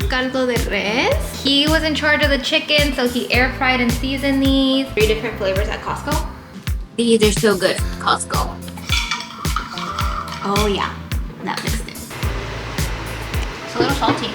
Caldo de res. He was in charge of the chicken, so he air fried and seasoned these. 3 different flavors at Costco. These are so good, Costco. Oh yeah, that fixed it. It's a little salty.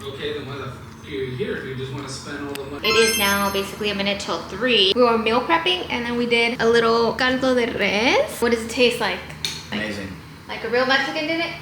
Okay, then why the f are you here if you just want to spend all the money? It is now basically a minute till 3. We were meal prepping and then we did a little caldo de res. What does it taste like? Amazing. Like a real Mexican did it?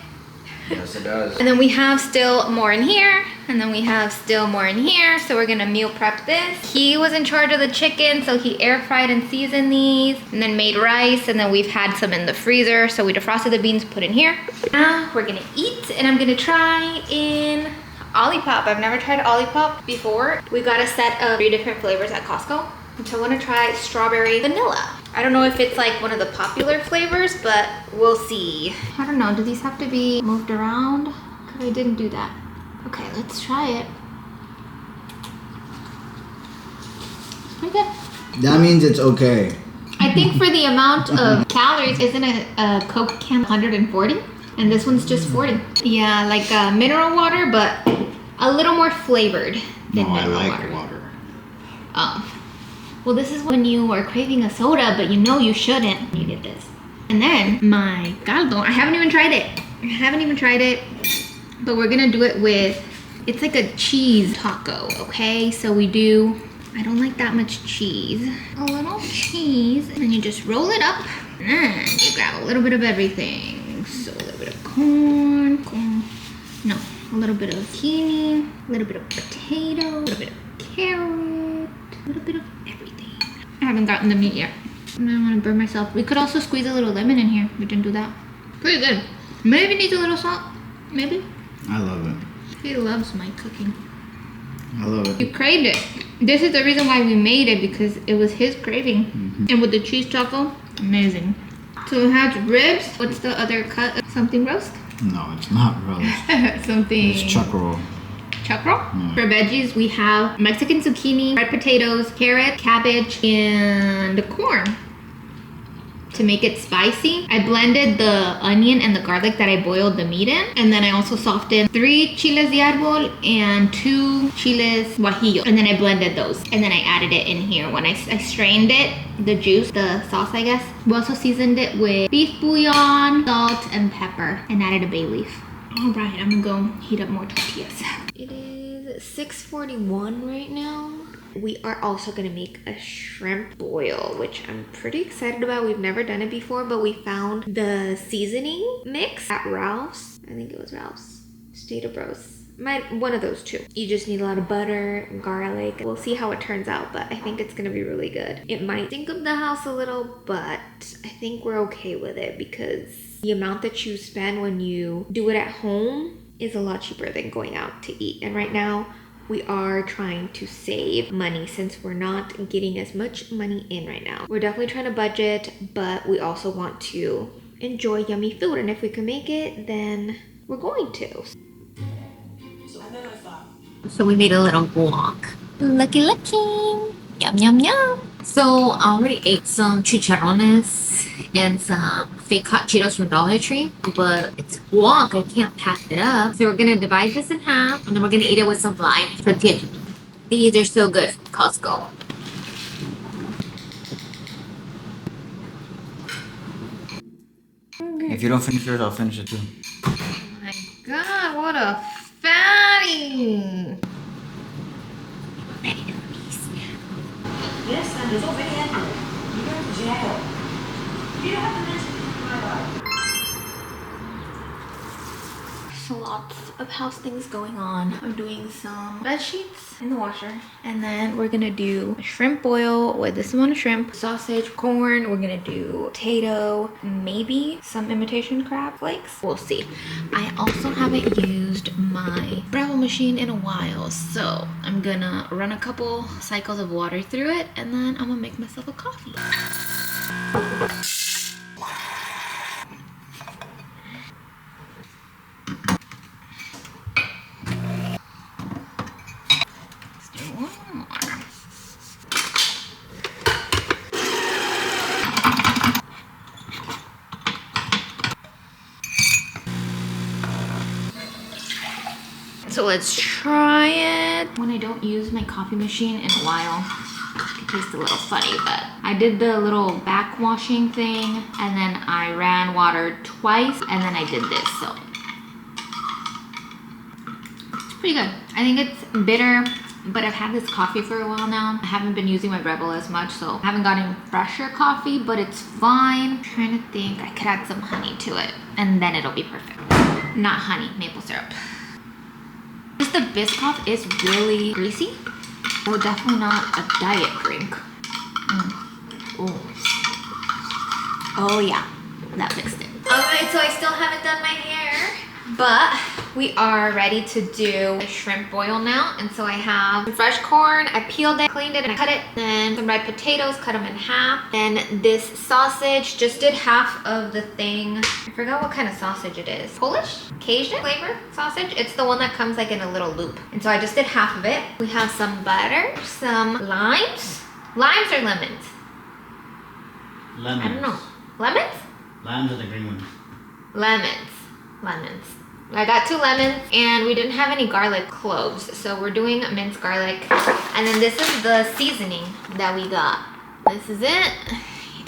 Yes, it does. And then we have still more in here, and then we have still more in here, so we're gonna meal prep this. He was in charge of the chicken, so he air fried and seasoned these, and then made rice, and then we've had some in the freezer, so we defrosted the beans, put in here. Now we're gonna eat, and I'm gonna try in Olipop. I've never tried Olipop before. We got a set of 3 different flavors at Costco. So I want to try strawberry vanilla. I don't know if it's like one of the popular flavors, but we'll see. I don't know, do these have to be moved around? Because I didn't do that. Okay, let's try it. It's pretty good. That means it's okay. I think for the amount of calories, isn't a Coke can 140? And this one's just 40. Yeah, like mineral water, but a little more flavored than mineral water. Well, this is when you are craving a soda, but you know you shouldn't. You get this. And then my caldo, I haven't even tried it. But we're gonna do it with, it's like a cheese taco, okay? So we do, I don't like that much cheese. A little cheese, and then you just roll it up, and you grab a little bit of everything. So a little bit of corn, no, a little bit of zucchini, a little bit of potato, a little bit of carrot, a little bit of everything. I haven't gotten the meat yet. I don't want to burn myself. We could also squeeze a little lemon in here. We didn't do that. Pretty good. Maybe needs a little salt. Maybe. I love it. He loves my cooking. I love it. He craved it. This is the reason why we made it, because it was his craving. And with the cheese taco, amazing. So it has ribs. What's the other cut? Something roast? No, it's not roast. Something. It's chuck roll. Chuck roll? For veggies, we have Mexican zucchini, red potatoes, carrot, cabbage, and corn. To make it spicy, I blended the onion and the garlic that I boiled the meat in. And then I also softened 3 chiles de árbol and 2 chiles guajillo. And then I blended those. And then I added it in here. When I strained it, the juice, the sauce, I guess. We also seasoned it with beef bouillon, salt, and pepper. And added a bay leaf. All right, I'm gonna go heat up more tortillas. It is 6:41 right now. We are also gonna make a shrimp boil, which I'm pretty excited about. We've never done it before, but we found the seasoning mix at Ralph's. I think it was Ralph's. State of Bros. One of those two. You just need a lot of butter, garlic. We'll see how it turns out, but I think it's gonna be really good. It might stink up the house a little, but I think we're okay with it because the amount that you spend when you do it at home is a lot cheaper than going out to eat. And right now, we are trying to save money since we're not getting as much money in right now. We're definitely trying to budget, but we also want to enjoy yummy food. And if we can make it, then we're going to. So we made a little guac. Lucky. Yum, yum, yum. So I already ate some chicharrones and some fake hot Cheetos from Dollar Tree, but it's guac. I can't pack it up. So we're gonna divide this in half, and then we're gonna eat it with some lime tortilla. These are so good, Costco. If you don't finish yours, I'll finish it too. Oh my god, what a fatty! Ready to release. Yes, and it's already ended. You go to jail. You don't have to mention it in my life. So lots of house things going on. I'm doing some bed sheets in the washer, and then we're gonna do a shrimp boil with this amount of shrimp, sausage, corn. We're gonna do potato, maybe some imitation crab flakes. We'll see. I also haven't used my Bravo machine in a while, so I'm gonna run a couple cycles of water through it, and then I'm gonna make myself a coffee. So let's try it. When I don't use my coffee machine in a while, it tastes a little funny, but I did the little back washing thing, and then I ran water twice, and then I did this, so. It's pretty good. I think it's bitter, but I've had this coffee for a while now. I haven't been using my Rebel as much, so I haven't gotten fresher coffee, but it's fine. I'm trying to think, I could add some honey to it, and then it'll be perfect. Not honey, maple syrup. Just the Biscoff is really greasy. So definitely not a diet drink. Oh yeah, that fixed it. Alright, so I still haven't done my hair, but we are ready to do a shrimp boil now. And so I have some fresh corn, I peeled it, cleaned it, and I cut it. Then some red potatoes, cut them in half. Then this sausage, just did half of the thing. I forgot what kind of sausage it is. Polish? Cajun flavor sausage? It's the one that comes like in a little loop. And so I just did half of it. We have some butter, some limes. Limes or lemons? Lemons. I don't know. Lemons? Limes are the green ones. Lemons. Lemons. I got 2 lemons, and we didn't have any garlic cloves, so we're doing minced garlic. And then this is the seasoning that we got. This is it.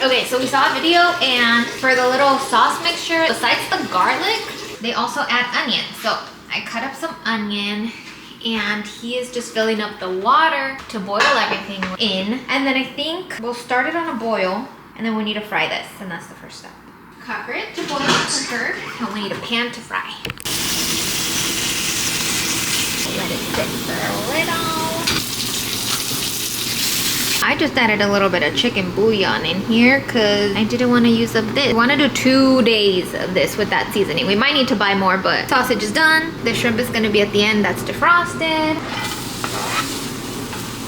Okay, so we saw a video, and for the little sauce mixture, besides the garlic, they also add onion. So I cut up some onion, and he is just filling up the water to boil everything in. And then I think we'll start it on a boil, and then we need to fry this, and that's the first step. Cover it to boil for her, and we need a pan to fry. Let it sit for a little. I just added a little bit of chicken bouillon in here because I didn't want to use up this. I want to do 2 days of this with that seasoning. We might need to buy more, but sausage is done. The shrimp is going to be at the end. That's defrosted.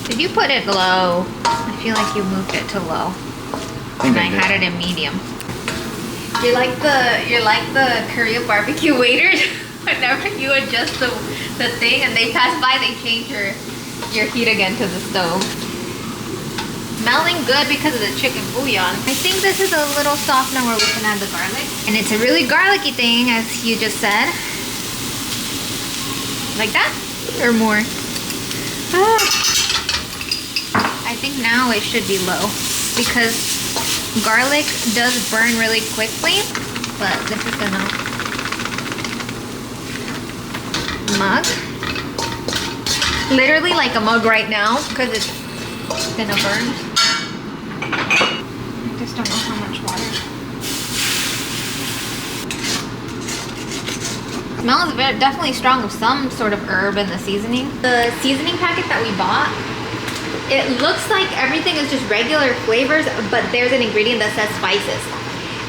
Did you put it low? I feel like you moved it to low. And I had it in medium. You're like the Korean barbecue waiters. Whenever you adjust the thing and they pass by, they change your heat again to the stove. Smelling good because of the chicken bouillon. I think this is a little soft now where we can add the garlic. And it's a really garlicky thing, as you just said. Like that? Or more? Ah. I think now it should be low because garlic does burn really quickly, but this is gonna mug. Literally like a mug right now because it's gonna burn. I just don't know how much water. Smell is definitely strong of some sort of herb in the seasoning. The seasoning packet that we bought, it looks like everything is just regular flavors, but there's an ingredient that says spices.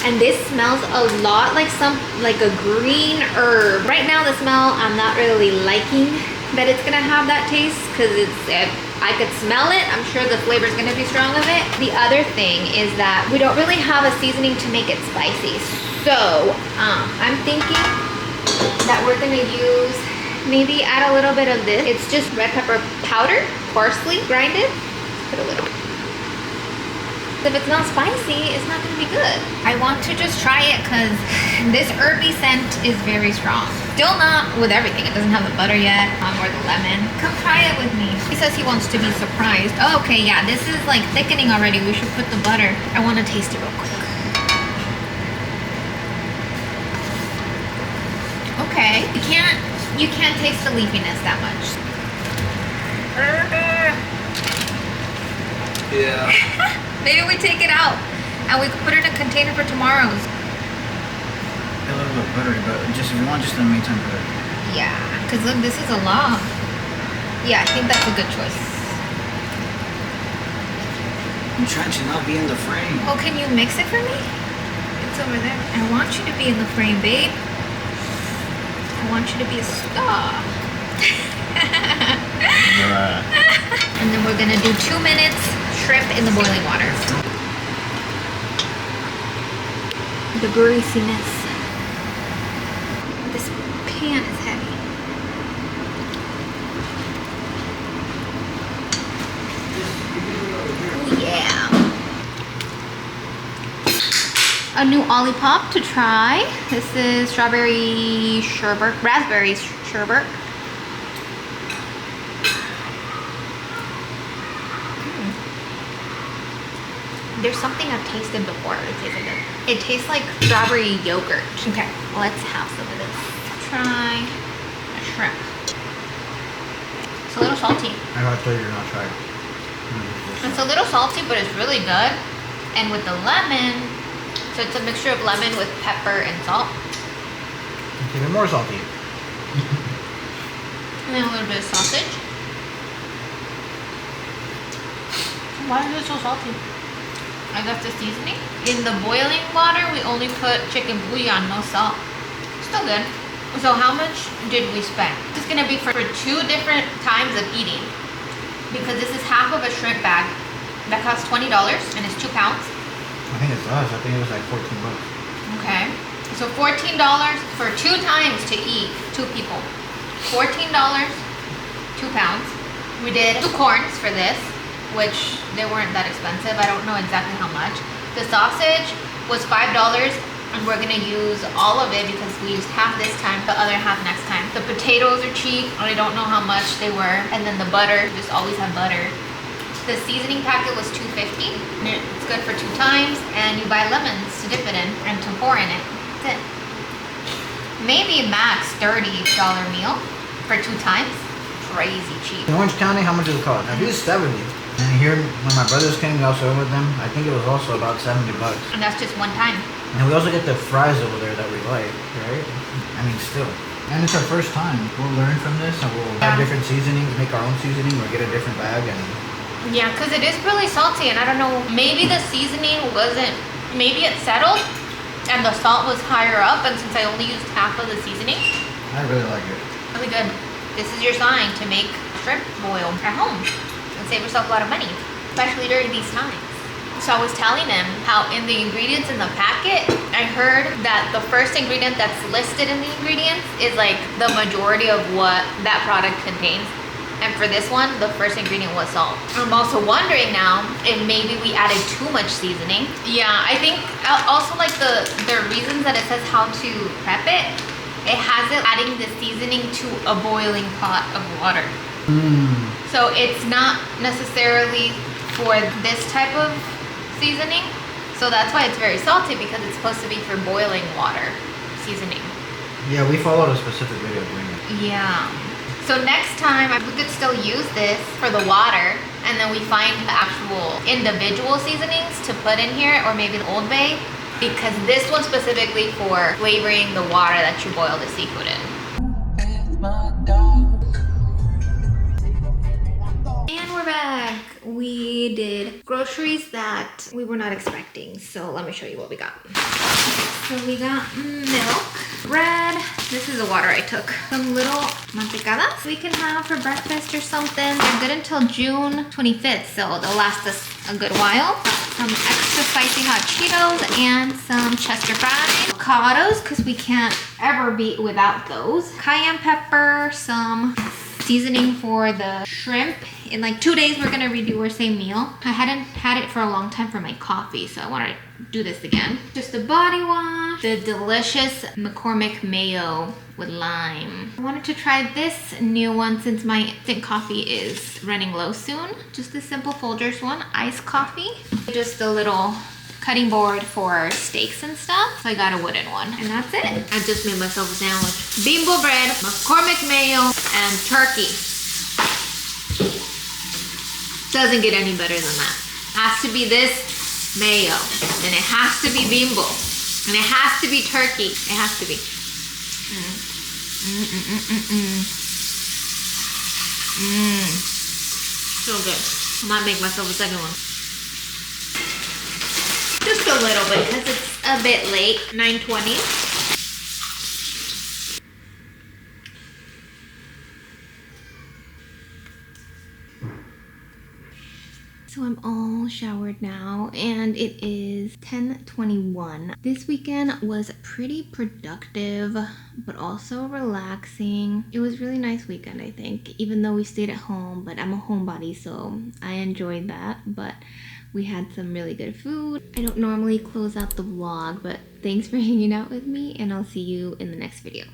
And this smells a lot like a green herb. Right now the smell, I'm not really liking that it's gonna have that taste because I could smell it. I'm sure the flavor is gonna be strong of it. The other thing is that we don't really have a seasoning to make it spicy. So I'm thinking that we're gonna use, maybe add a little bit of this. It's just red pepper powder, coarsely grinded. Put a little. If it's not spicy, it's not gonna be good. I want to just try it because this herby scent is very strong. Still not with everything. It doesn't have the butter yet or the lemon. Come try it with me. He says he wants to be surprised. Oh, okay, yeah, this is like thickening already. We should put the butter. I want to taste it real quick. Okay, you can't taste the leafiness that much. Yeah. Maybe we take it out and we could put it in a container for tomorrow's. A little bit buttery, but just if you want, just in the meantime, butter. Yeah, because look, this is a lot. Yeah, I think that's a good choice. I'm trying to not be in the frame. Oh, can you mix it for me? It's over there. I want you to be in the frame, babe. I want you to be a star. And then we're gonna do 2 minutes shrimp in the boiling water. The greasiness. This pan is heavy. Oh yeah. A new Olipop to try. This is strawberry sherbet, raspberry sherbet. There's something I've tasted before. It tastes good. It tastes like strawberry yogurt. Okay, let's have some of this. Try a shrimp. It's a little salty. I gotta tell you, you're not trying. It's a little salty, but it's really good. And with the lemon, so it's a mixture of lemon with pepper and salt. It's even more salty. And then a little bit of sausage. Why is it so salty? I got the seasoning. In the boiling water, we only put chicken bouillon, no salt. Still good. So how much did we spend? This is gonna be for 2 different times of eating. Because this is half of a shrimp bag that costs $20 and it's 2 pounds. I think it's less. I think it was like 14 bucks. Okay. So $14 for 2 times to eat 2 people. $14, 2 pounds. We did 2 corns for this, which they weren't that expensive. I don't know exactly how much. The sausage was $5 and we're gonna use all of it because we used half this time, the other half next time. The potatoes are cheap. I don't know how much they were. And then the butter, just always have butter. The seasoning packet was $2.50. It's good for 2 times, and you buy lemons to dip it in and to pour in it. That's it. Maybe max $30 meal for 2 times. Crazy cheap. In Orange County, how much does it cost? I think it's 70. And here, when my brothers came, we also went with them. I think it was also about 70 bucks. And that's just 1 time. And we also get the fries over there that we like, right? I mean, still. And it's our first time. We'll learn from this and we'll have different seasonings, make our own seasoning, or get a different bag. And yeah, because it is really salty, and I don't know, maybe the seasoning wasn't, maybe it settled and the salt was higher up, and since I only used half of the seasoning. I really like it. Really good. This is your sign to make shrimp boil at home and save yourself a lot of money, especially during these times. So I was telling them how in the ingredients in the packet, I heard that the first ingredient that's listed in the ingredients is like the majority of what that product contains. And for this one, the first ingredient was salt. I'm also wondering now if maybe we added too much seasoning. Yeah, I think also like the reasons that it says how to prep it, it has it adding the seasoning to a boiling pot of water. So it's not necessarily for this type of seasoning. So that's why it's very salty, because it's supposed to be for boiling water seasoning. Yeah, we followed a specific video doing it. Yeah. So next time we could still use this for the water, and then we find the actual individual seasonings to put in here, or maybe the Old Bay, because this one's specifically for flavoring the water that you boil the seafood in. And we're back. We did groceries that we were not expecting. So let me show you what we got. So we got milk, bread. This is the water I took. Some little mantecadas we can have for breakfast or something. They're good until June 25th, so they'll last us a good while. Some extra spicy hot Cheetos and some Chester fries. Avocados, because we can't ever be without those. Cayenne pepper, some seasoning for the shrimp. In like 2 days, we're gonna redo our same meal. I hadn't had it for a long time for my coffee, so I wanna do this again. Just a body wash, the delicious McCormick mayo with lime. I wanted to try this new one since my instant coffee is running low soon. Just a simple Folgers one, iced coffee. Just a little cutting board for steaks and stuff. So I got a wooden one, and that's it. I just made myself a sandwich. Bimbo bread, McCormick mayo, and turkey. Doesn't get any better than that. Has to be this mayo, and it has to be Bimbo, and it has to be turkey. It has to be. So good. I might make myself a second one. Just a little bit, because it's a bit late. 9:20. So I'm all showered now, and it is 10:21. This weekend was pretty productive, but also relaxing. It was a really nice weekend, I think, even though we stayed at home, but I'm a homebody, so I enjoyed that. But we had some really good food. I don't normally close out the vlog, but thanks for hanging out with me, and I'll see you in the next video.